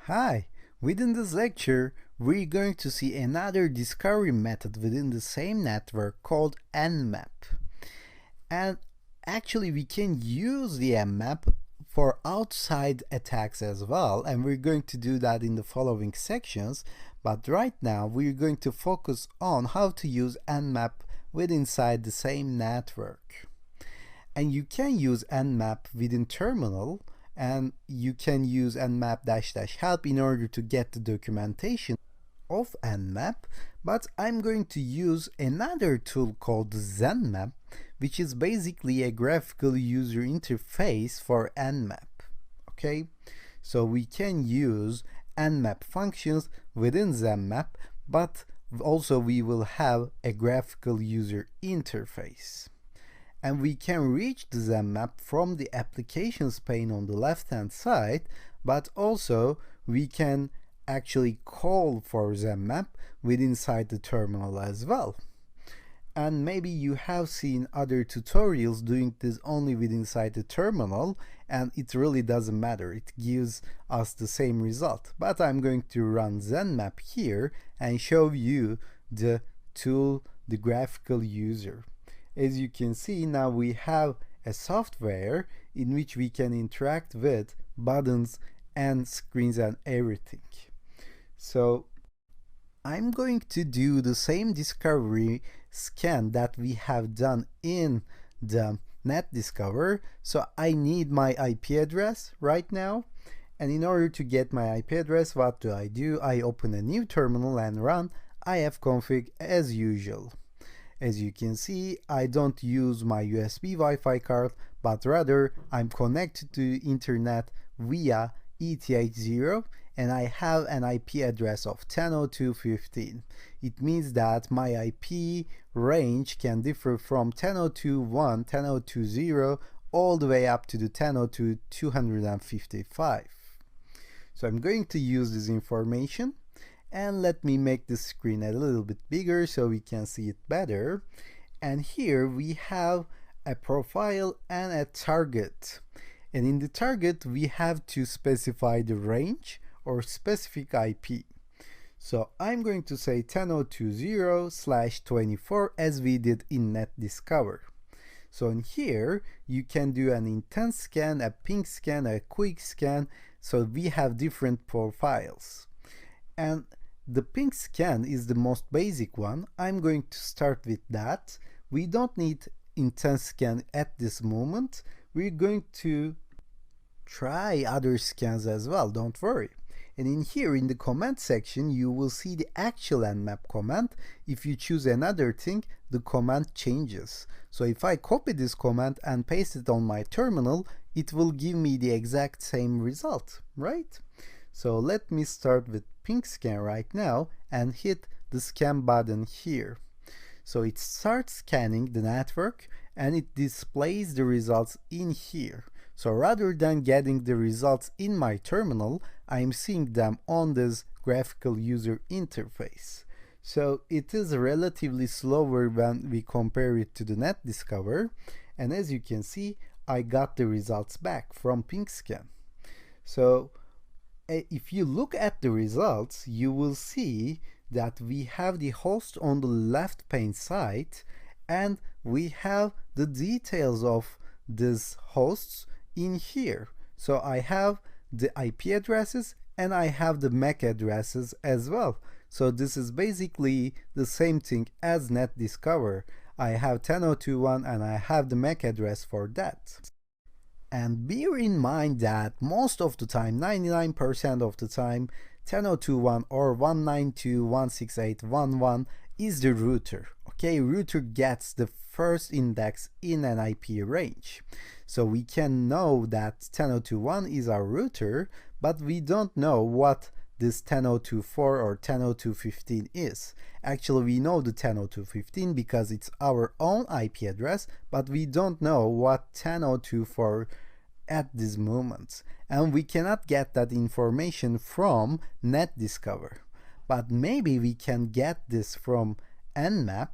Hi! Within this lecture, we're going to see another discovery method within the same network called nMap. And actually, we can use the nMap for outside attacks as well, and we're going to do that in the following sections. But right now, we're going to focus on how to use nMap within inside the same network. And you can use nMap within terminal, and you can use nmap --help in order to get the documentation of nMap, but I'm going to use another tool called nMap, which is basically a graphical user interface for nMap. Okay, so we can use nMap functions within nMap, but also we will have a graphical user interface. And we can reach the nMap from the applications pane on the left hand side, but also we can actually call for nMap within inside the terminal as well. And maybe you have seen other tutorials doing this only within inside the terminal, and it really doesn't matter, it gives us the same result. But I'm going to run nMap here and show you the tool, the graphical user. As you can see, now we have a software in which we can interact with buttons and screens and everything. So I'm going to do the same discovery scan that we have done in the net discover. So I need my IP address right now. And in order to get my IP address, what do? I open a new terminal and run ifconfig as usual. As you can see, I don't use my USB Wi-Fi card, but rather I'm connected to internet via ETH0, and I have an IP address of 10.02.15. It means that my IP range can differ from 10.02.1, 10.02.0, all the way up to the 10.02.255. So I'm going to use this information. And let me make the screen a little bit bigger so we can see it better. And here we have a profile and a target. And in the target, we have to specify the range or specific IP. So I'm going to say 10.02.0/24 as we did in NetDiscover. So in here, you can do an intense scan, a ping scan, a quick scan. So we have different profiles. And the ping scan is the most basic one. I'm going to start with that. We don't need intense scan at this moment. We're going to try other scans as well, don't worry. And in here in the command section, you will see the actual nmap command. If you choose another thing, the command changes. So if I copy this command and paste it on my terminal, it will give me the exact same result, right? So let me start with ping scan right now and hit the scan button here. So it starts scanning the network and it displays the results in here. So rather than getting the results in my terminal, I'm seeing them on this graphical user interface. So it is relatively slower when we compare it to the net discover. And as you can see, I got the results back from ping scan. So if you look at the results, you will see that we have the host on the left pane side and we have the details of these hosts in here. So I have the IP addresses and I have the MAC addresses as well. So this is basically the same thing as NetDiscover. I have 10.02.1 and I have the MAC address for that. And bear in mind that most of the time, 99% of the time, 10.02.1 or 192.168.1.1 is the router. Okay, router gets the first index in an IP range. So we can know that 10.02.1 is our router, but we don't know what this 10.02.4 or 10.02.15 is. Actually, we know the 10.02.15 because it's our own IP address, but we don't know what 10.02.4 at this moment. And we cannot get that information from NetDiscover. But maybe we can get this from nMap.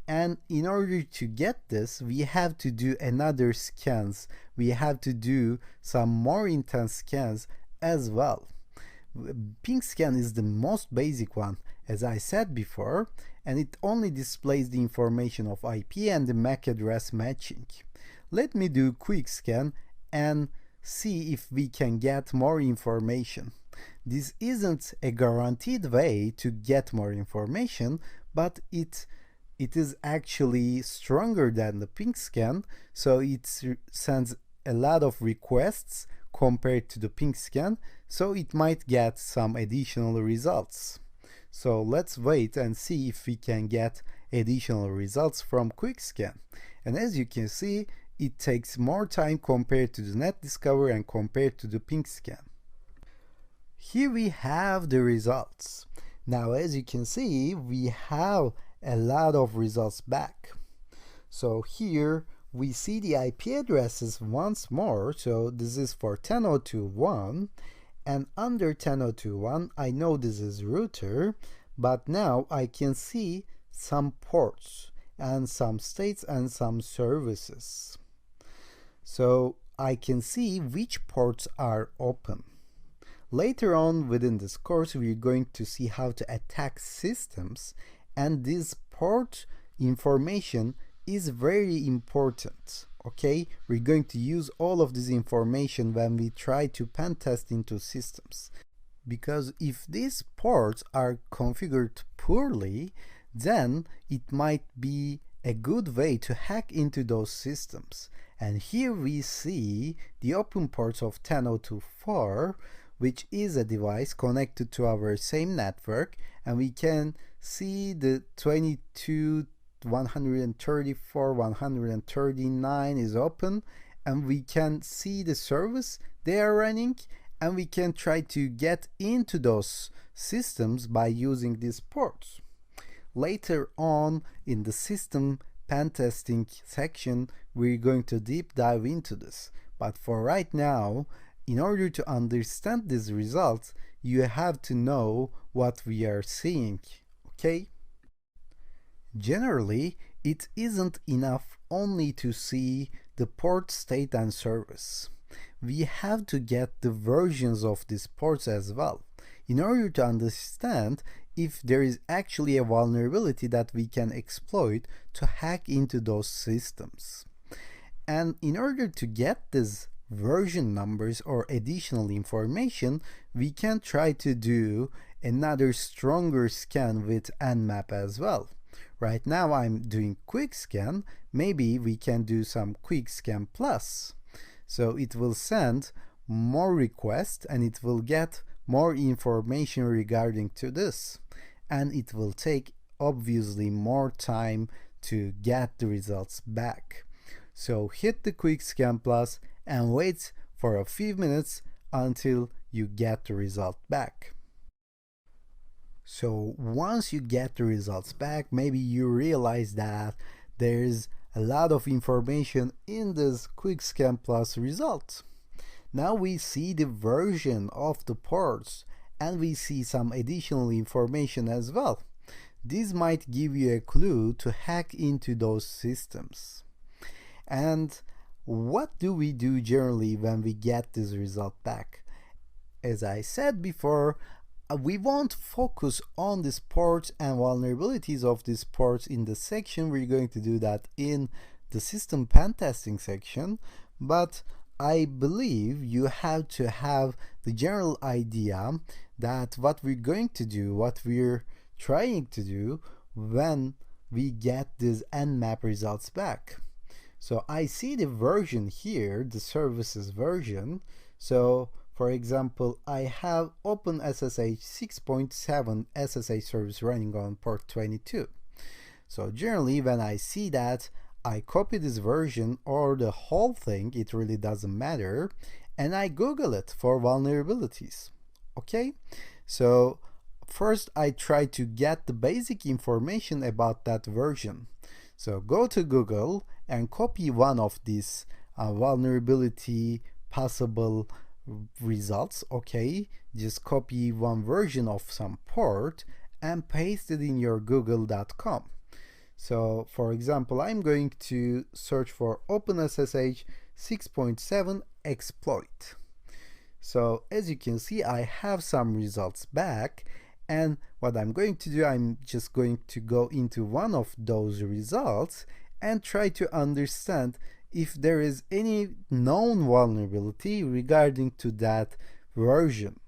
And in order to get this, we have to do another scans. We have to do some more intense scans as well. Ping scan is the most basic one, as I said before, and it only displays the information of IP and the MAC address matching. Let me do quick scan and see if we can get more information. This isn't a guaranteed way to get more information, but it is actually stronger than the ping scan, so it sends a lot of requests compared to the ping scan, so it might get some additional results. So let's wait and see if we can get additional results from quick scan. And as you can see, it takes more time compared to the net discovery and compared to the ping scan. Here we have the results. Now as you can see, we have a lot of results back. So here we see the IP addresses once more. So this is for 10.02.1, and under 10.02.1 I know this is router, but now I can see some ports and some states and some services. So I can see which ports are open. Later on within this course, we're going to see how to attack systems, and this port information is very important. Okay, we're going to use all of this information when we try to pen test into systems, because if these ports are configured poorly, then it might be a good way to hack into those systems. And here we see the open ports of 10.02.4, which is a device connected to our same network, and we can see the 22, 134, 139 is open, and we can see the service they are running, and we can try to get into those systems by using these ports. Later on in the system pen testing section, we're going to deep dive into this, but for right now, in order to understand these results, you have to know what we are seeing, okay? Generally, it isn't enough only to see the port state and service. We have to get the versions of these ports as well, in order to understand if there is actually a vulnerability that we can exploit to hack into those systems. And in order to get this version numbers or additional information, we can try to do another stronger scan with nMap as well. Right now I'm doing quick scan. Maybe we can do some quick scan plus. So it will send more requests and it will get more information regarding to this. And it will take obviously more time to get the results back. So hit the quick scan plus and wait for a few minutes until you get the result back. So once you get the results back, maybe you realize that there's a lot of information in this quick scan plus result. Now we see the version of the ports and we see some additional information as well. This might give you a clue to hack into those systems. And what do we do generally when we get this result back? As I said before, we won't focus on these ports and vulnerabilities of these ports in the section. We're going to do that in the system pen testing section, but I believe you have to have the general idea that what we're going to do, what we're trying to do when we get these nMap results back. So I see the version here, the services version. So for example, I have OpenSSH 6.7 SSH service running on port 22. So generally when I see that, I copy this version or the whole thing, it really doesn't matter, and I Google it for vulnerabilities. Okay, so first I try to get the basic information about that version. So go to Google and copy one of these vulnerability possible results. Okay, just copy one version of some port and paste it in your google.com. So for example, I'm going to search for OpenSSH 6.7 exploit. So as you can see, I have some results back, and what I'm going to do, I'm just going to go into one of those results and try to understand if there is any known vulnerability regarding to that version.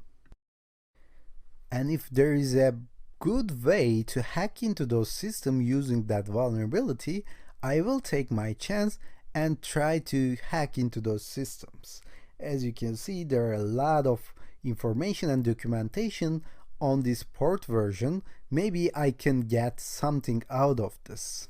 And if there is a good way to hack into those systems using that vulnerability, I will take my chance and try to hack into those systems. As you can see, there are a lot of information and documentation on this port version. Maybe I can get something out of this.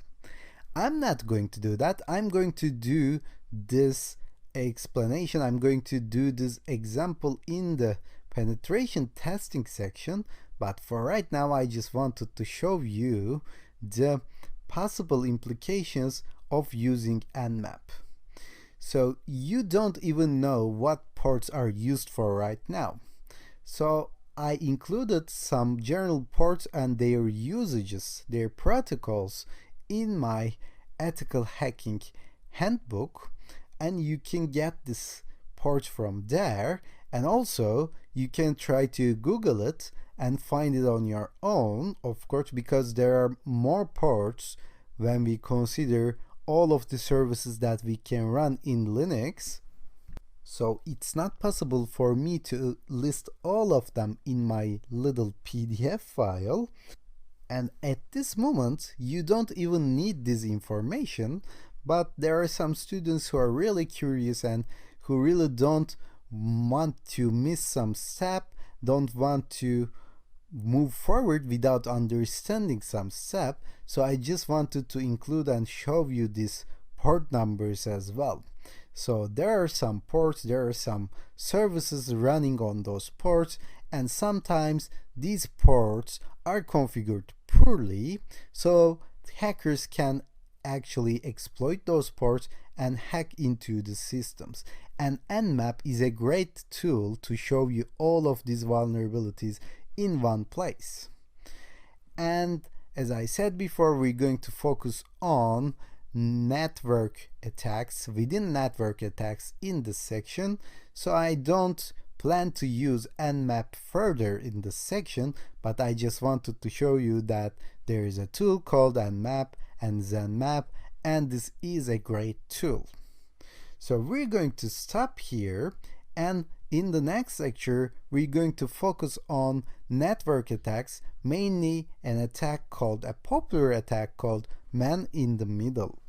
I'm not going to do that. I'm going to do this explanation. I'm going to do this example in the penetration testing section, but for right now I just wanted to show you the possible implications of using nMap. So you don't even know what ports are used for right now. So I included some general ports and their usages, their protocols in my ethical hacking handbook, and you can get this port from there, and also you can try to Google it and find it on your own, of course, because there are more ports when we consider all of the services that we can run in Linux. So it's not possible for me to list all of them in my little PDF file. And at this moment, you don't even need this information, but there are some students who are really curious and who really don't want to miss some step, don't want to move forward without understanding some step. So I just wanted to include and show you these port numbers as well. So there are some ports, there are some services running on those ports, and sometimes these ports are configured poorly, so hackers can actually exploit those ports and hack into the systems. And nMap is a great tool to show you all of these vulnerabilities in one place. And as I said before, we're going to focus on network attacks, within network attacks in this section. So I don't plan to use nMap further in this section, but I just wanted to show you that there is a tool called nMap and ZenMap, and this is a great tool. So we're going to stop here, and in the next lecture we're going to focus on network attacks, mainly an attack called, a popular attack called man in the middle.